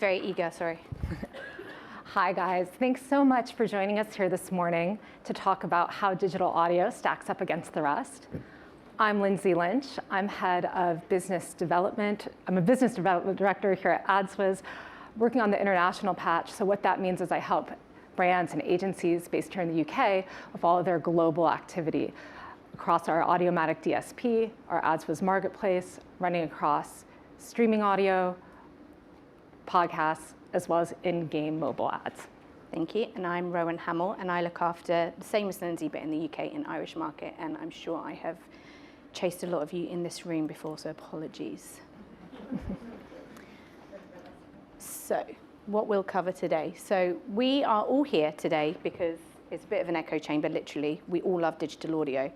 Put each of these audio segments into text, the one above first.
Very eager, sorry. Hi guys, thanks so much for joining us here this morning to talk about how digital audio stacks up against the rest. I'm Lindsay Lynch. I'm head of business development. I'm a business development director here at AdsWizz, working on the international patch. So what that means is I help brands and agencies based here in the UK with all of their global activity across our Audiomatic DSP, our AdsWizz marketplace, running across streaming audio, podcasts, as well as in-game mobile ads. Thank you, and I'm Rowan Hamill, and I look after the same as Lindsay, but in the UK and Irish market, and I'm sure I have chased a lot of you in this room before, so apologies. So, what we'll cover today. So, we are all here today because it's a bit of an echo chamber, literally. We all love digital audio.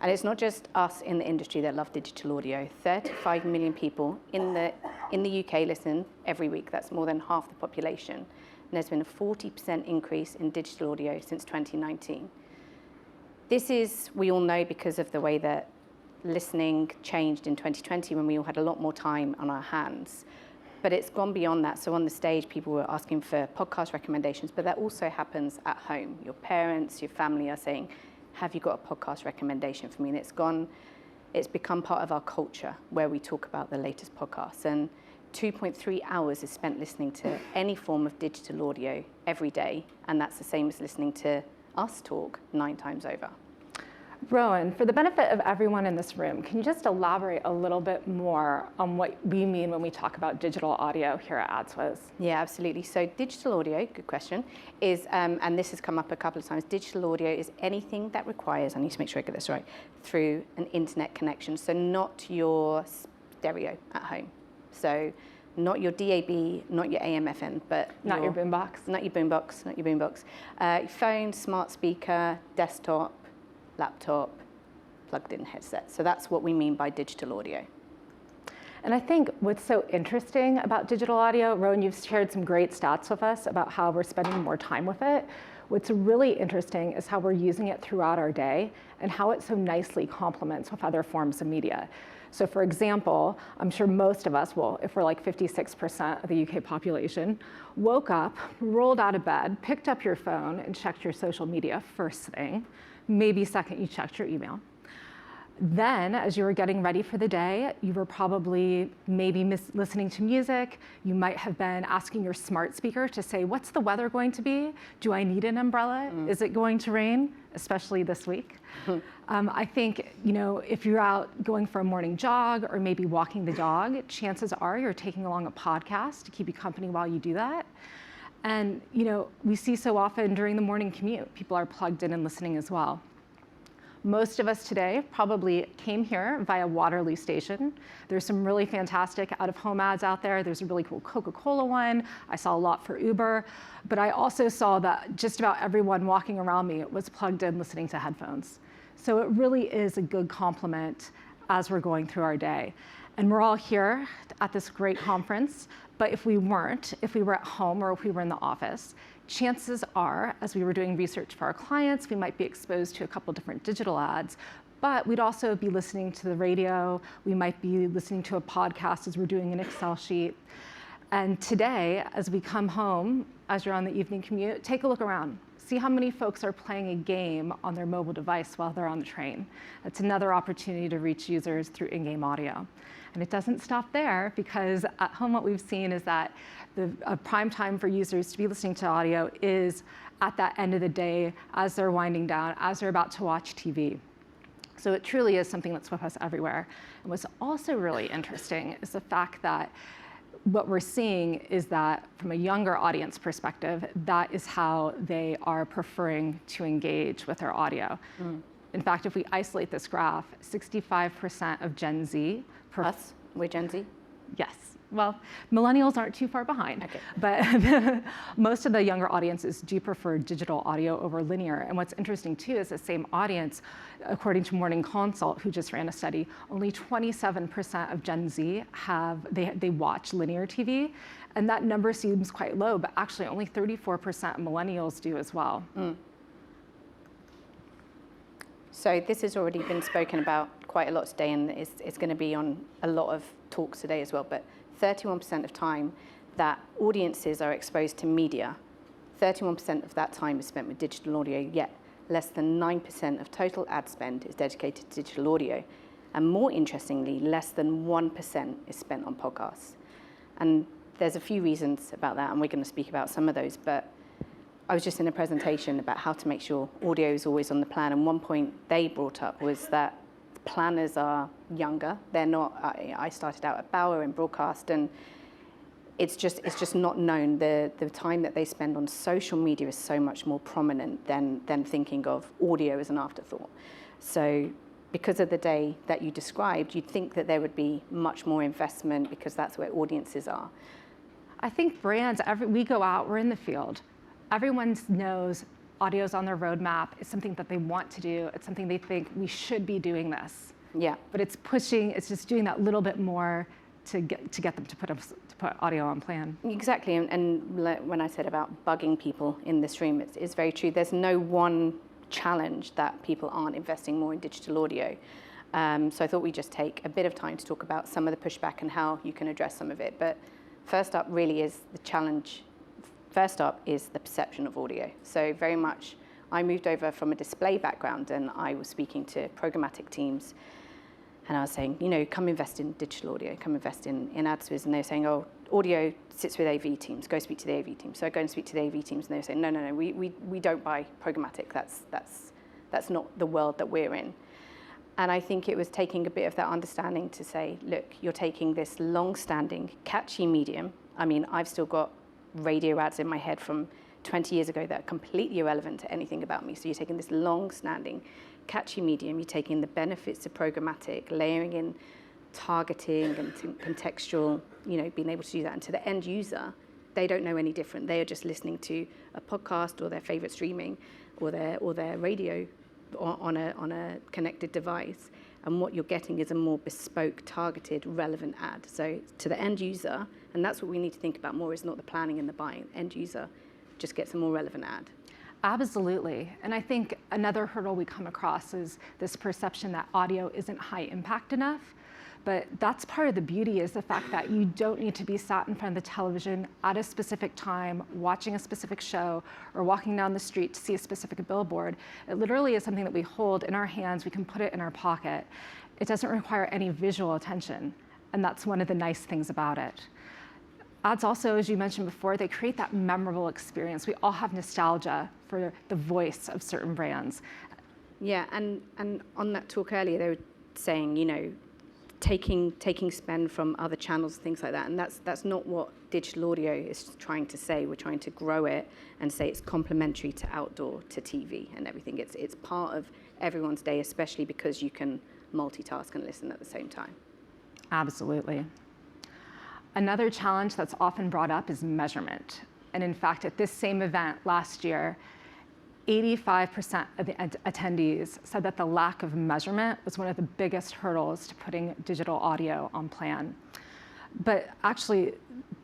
And it's not just us in the industry that love digital audio. 35 million people in the UK listen every week. That's more than half the population. And there's been a 40% increase in digital audio since 2019. This is, we all know, because of the way that listening changed in 2020 when we all had a lot more time on our hands. But it's gone beyond that. So on the stage, people were asking for podcast recommendations, but that also happens at home. Your parents, your family are saying, have you got a podcast recommendation for me? And it's become part of our culture where we talk about the latest podcasts. And 2.3 hours is spent listening to any form of digital audio every day. And that's the same as listening to us talk 9 times over. Rowan, for the benefit of everyone in this room, can you just elaborate a little bit more on what we mean when we talk about digital audio here at AdsWizz? Yeah, absolutely. So digital audio, good question, is, and this has come up a couple of times, digital audio is anything that requires, I need to make sure I get this right, through an internet connection. So not your stereo at home. So not your DAB, not your AM, FM, but not your boombox. Not your boombox, not your boombox. Your phone, smart speaker, desktop, laptop, plugged-in headset. So that's what we mean by digital audio. And I think what's so interesting about digital audio, Rowan, you've shared some great stats with us about how we're spending more time with it. What's really interesting is how we're using it throughout our day and how it so nicely complements with other forms of media. So for example, I'm sure most of us, well, if we're like 56% of the UK population, woke up, rolled out of bed, picked up your phone and checked your social media first thing. Maybe second, you checked your email. Then, as you were getting ready for the day, you were probably maybe listening to music. You might have been asking your smart speaker to say, what's the weather going to be? Do I need an umbrella? Is it going to rain? Especially this week. I think, if you're out going for a morning jog or maybe walking the dog, chances are you're taking along a podcast to keep you company while you do that. And we see so often during the morning commute, people are plugged in and listening as well. Most of us today probably came here via Waterloo Station. There's some really fantastic out-of-home ads out there. There's a really cool Coca-Cola one. I saw a lot for Uber. But I also saw that just about everyone walking around me was plugged in listening to headphones. So it really is a good complement as we're going through our day. And we're all here at this great conference. But if we weren't, if we were at home or if we were in the office, chances are, as we were doing research for our clients, we might be exposed to a couple different digital ads, but we'd also be listening to the radio. We might be listening to a podcast as we're doing an Excel sheet. And today, as we come home, as you're on the evening commute, take a look around. See how many folks are playing a game on their mobile device while they're on the train. That's another opportunity to reach users through in-game audio. And it doesn't stop there, because at home what we've seen is that a prime time for users to be listening to audio is at that end of the day, as they're winding down, as they're about to watch TV. So it truly is something that's with us everywhere. And what's also really interesting is the fact that what we're seeing is that from a younger audience perspective, that is how they are preferring to engage with their audio. In fact, if we isolate this graph, 65% of Gen Z. Us? We're Gen Z? Yes. Well, millennials aren't too far behind, okay. But most of the younger audiences do prefer digital audio over linear. And what's interesting too is the same audience, according to Morning Consult, who just ran a study, only 27% of Gen Z they watch linear TV. And that number seems quite low, but actually only 34% of millennials do as well. So this has already been spoken about quite a lot today, and it's going to be on a lot of talks today as well. But 31% of time that audiences are exposed to media. 31% of that time is spent with digital audio, yet less than 9% of total ad spend is dedicated to digital audio. And more interestingly, less than 1% is spent on podcasts. And there's a few reasons about that, and we're going to speak about some of those, but I was just in a presentation about how to make sure audio is always on the plan, and one point they brought up was that planners are younger. They're not, I started out at Bauer in broadcast, and it's just not known. The time that they spend on social media is so much more prominent than thinking of audio as an afterthought. So because of the day that you described, you'd think that there would be much more investment because that's where audiences are. I think brands, we go out, we're in the field. Everyone knows audio's on their roadmap. It's something that they want to do. It's something they think we should be doing this. Yeah. But it's just doing that little bit more to get them to put audio on plan. Exactly, and when I said about bugging people in this room, it's very true. There's no one challenge that people aren't investing more in digital audio. So I thought we'd just take a bit of time to talk about some of the pushback and how you can address some of it. But first up really is the challenge. First up is the perception of audio. So very much, I moved over from a display background and I was speaking to programmatic teams. And I was saying, come invest in digital audio, come invest in AdsWizz. And they were saying, oh, audio sits with AV teams, go speak to the AV teams. So I go and speak to the AV teams and they were saying, no, we don't buy programmatic. That's not the world that we're in. And I think it was taking a bit of that understanding to say, look, you're taking this long-standing, catchy medium. I mean, I've still got radio ads in my head from 20 years ago that are completely irrelevant to anything about me. So you're taking this long-standing, catchy medium, you're taking the benefits of programmatic, layering in targeting and contextual, being able to do that. And to the end user, they don't know any different. They are just listening to a podcast or their favorite streaming or their radio on a connected device. And what you're getting is a more bespoke, targeted, relevant ad. So to the end user, and that's what we need to think about more, is not the planning and the buying. End user just gets a more relevant ad. Absolutely. And I think another hurdle we come across is this perception that audio isn't high impact enough. But that's part of the beauty, is the fact that you don't need to be sat in front of the television at a specific time, watching a specific show, or walking down the street to see a specific billboard. It literally is something that we hold in our hands. We can put it in our pocket. It doesn't require any visual attention. And that's one of the nice things about it. Ads also, as you mentioned before, they create that memorable experience. We all have nostalgia for the voice of certain brands. Yeah, and on that talk earlier, they were saying, taking spend from other channels, things like that, and that's not what digital audio is trying to say. We're trying to grow it and say it's complementary to outdoor, to TV and everything. It's part of everyone's day, especially because you can multitask and listen at the same time. Absolutely. Another challenge that's often brought up is measurement. And in fact, at this same event last year, 85% of the attendees said that the lack of measurement was one of the biggest hurdles to putting digital audio on plan. But actually,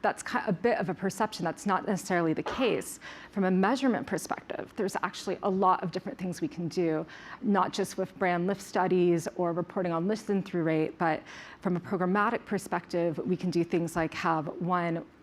that's a bit of a perception. That's not necessarily the case. From a measurement perspective, there's actually a lot of different things we can do, not just with brand lift studies or reporting on listen-through rate, but from a programmatic perspective, we can do things like have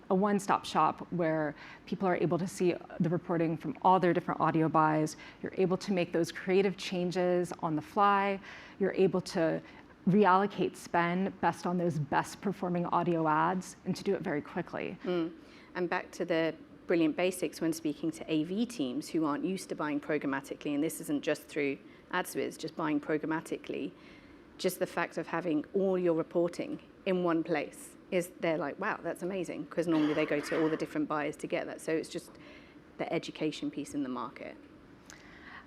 a one-stop shop where people are able to see the reporting from all their different audio buys. You're able to make those creative changes on the fly. You're able to reallocate spend based on those best performing audio ads, and to do it very quickly. And back to the brilliant basics when speaking to AV teams who aren't used to buying programmatically, and this isn't just through AdsWizz, just buying programmatically, just the fact of having all your reporting in one place they're like, wow, that's amazing, because normally they go to all the different buyers to get that. So it's just the education piece in the market.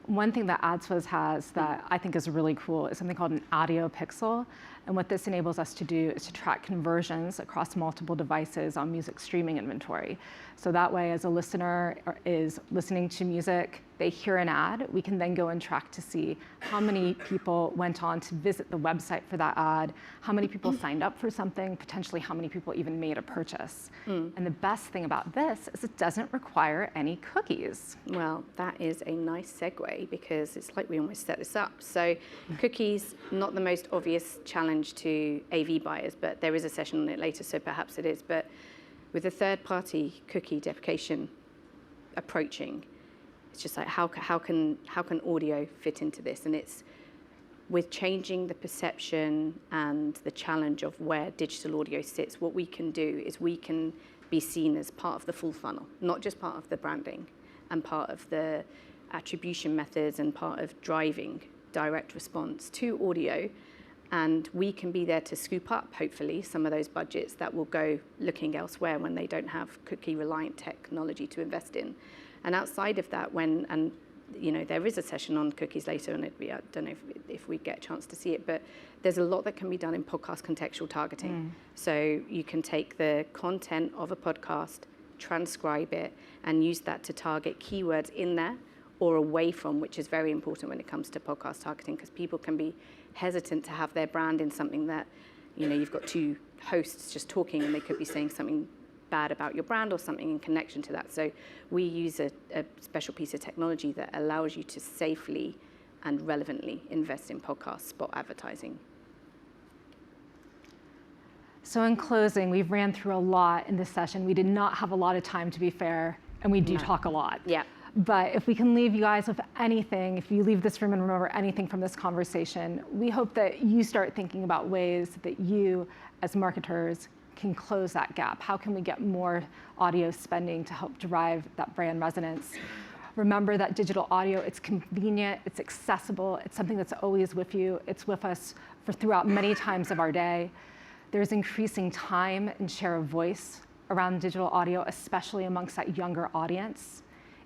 One thing that AdsWizz has that I think is really cool is something called an audio pixel. And what this enables us to do is to track conversions across multiple devices on music streaming inventory. So that way, as a listener is listening to music, they hear an ad, we can then go and track to see how many people went on to visit the website for that ad, how many people signed up for something, potentially how many people even made a purchase. And the best thing about this is it doesn't require any cookies. Well, that is a nice segue, because it's like we almost set this up. So cookies, not the most obvious challenge to AV buyers, but there is a session on it later, so perhaps it is. But with the third-party cookie deprecation approaching, it's just like how can audio fit into this? And it's with changing the perception and the challenge of where digital audio sits. What we can do is we can be seen as part of the full funnel, not just part of the branding and part of the attribution methods and part of driving direct response to audio. And we can be there to scoop up, hopefully, some of those budgets that will go looking elsewhere when they don't have cookie-reliant technology to invest in. And outside of that, there is a session on cookies later, and I don't know if we get a chance to see it, but there's a lot that can be done in podcast contextual targeting. So you can take the content of a podcast, transcribe it, and use that to target keywords in there or away from, which is very important when it comes to podcast targeting, because people can be hesitant to have their brand in something that, you've got two hosts just talking and they could be saying something bad about your brand or something in connection to that. So we use a special piece of technology that allows you to safely and relevantly invest in podcast spot advertising. So in closing, we've ran through a lot in this session. We did not have a lot of time, to be fair, and we do talk a lot. Yeah. But if we can leave you guys with anything, if you leave this room and remember anything from this conversation, we hope that you start thinking about ways that you, as marketers, can close that gap. How can we get more audio spending to help drive that brand resonance? Remember that digital audio, it's convenient, it's accessible, it's something that's always with you. It's with us throughout many times of our day. There's increasing time and share of voice around digital audio, especially amongst that younger audience.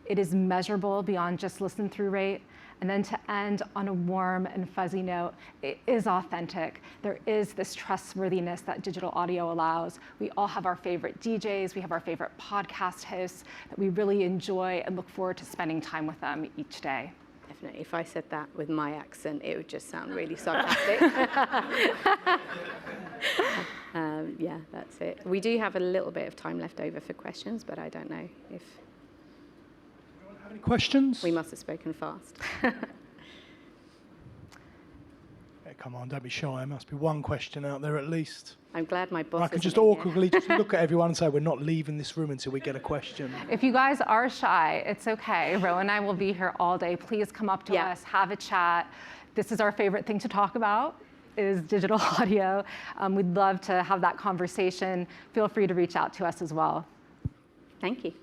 It is measurable beyond just listen through rate. And then to end on a warm and fuzzy note, it is authentic. There is this trustworthiness that digital audio allows. We all have our favorite DJs, we have our favorite podcast hosts that we really enjoy and look forward to spending time with them each day. Definitely. If I said that with my accent, it would just sound really sarcastic. Yeah, that's it. We do have a little bit of time left over for questions, but I don't know if... Any questions? We must have spoken fast. Yeah, come on, don't be shy. There must be one question out there at least. I'm glad my boss I can just awkwardly just look at everyone and say, we're not leaving this room until we get a question. If you guys are shy, it's okay. Rowan and I will be here all day. Please come up to us, have a chat. This is our favorite thing to talk about, is digital audio. We'd love to have that conversation. Feel free to reach out to us as well. Thank you.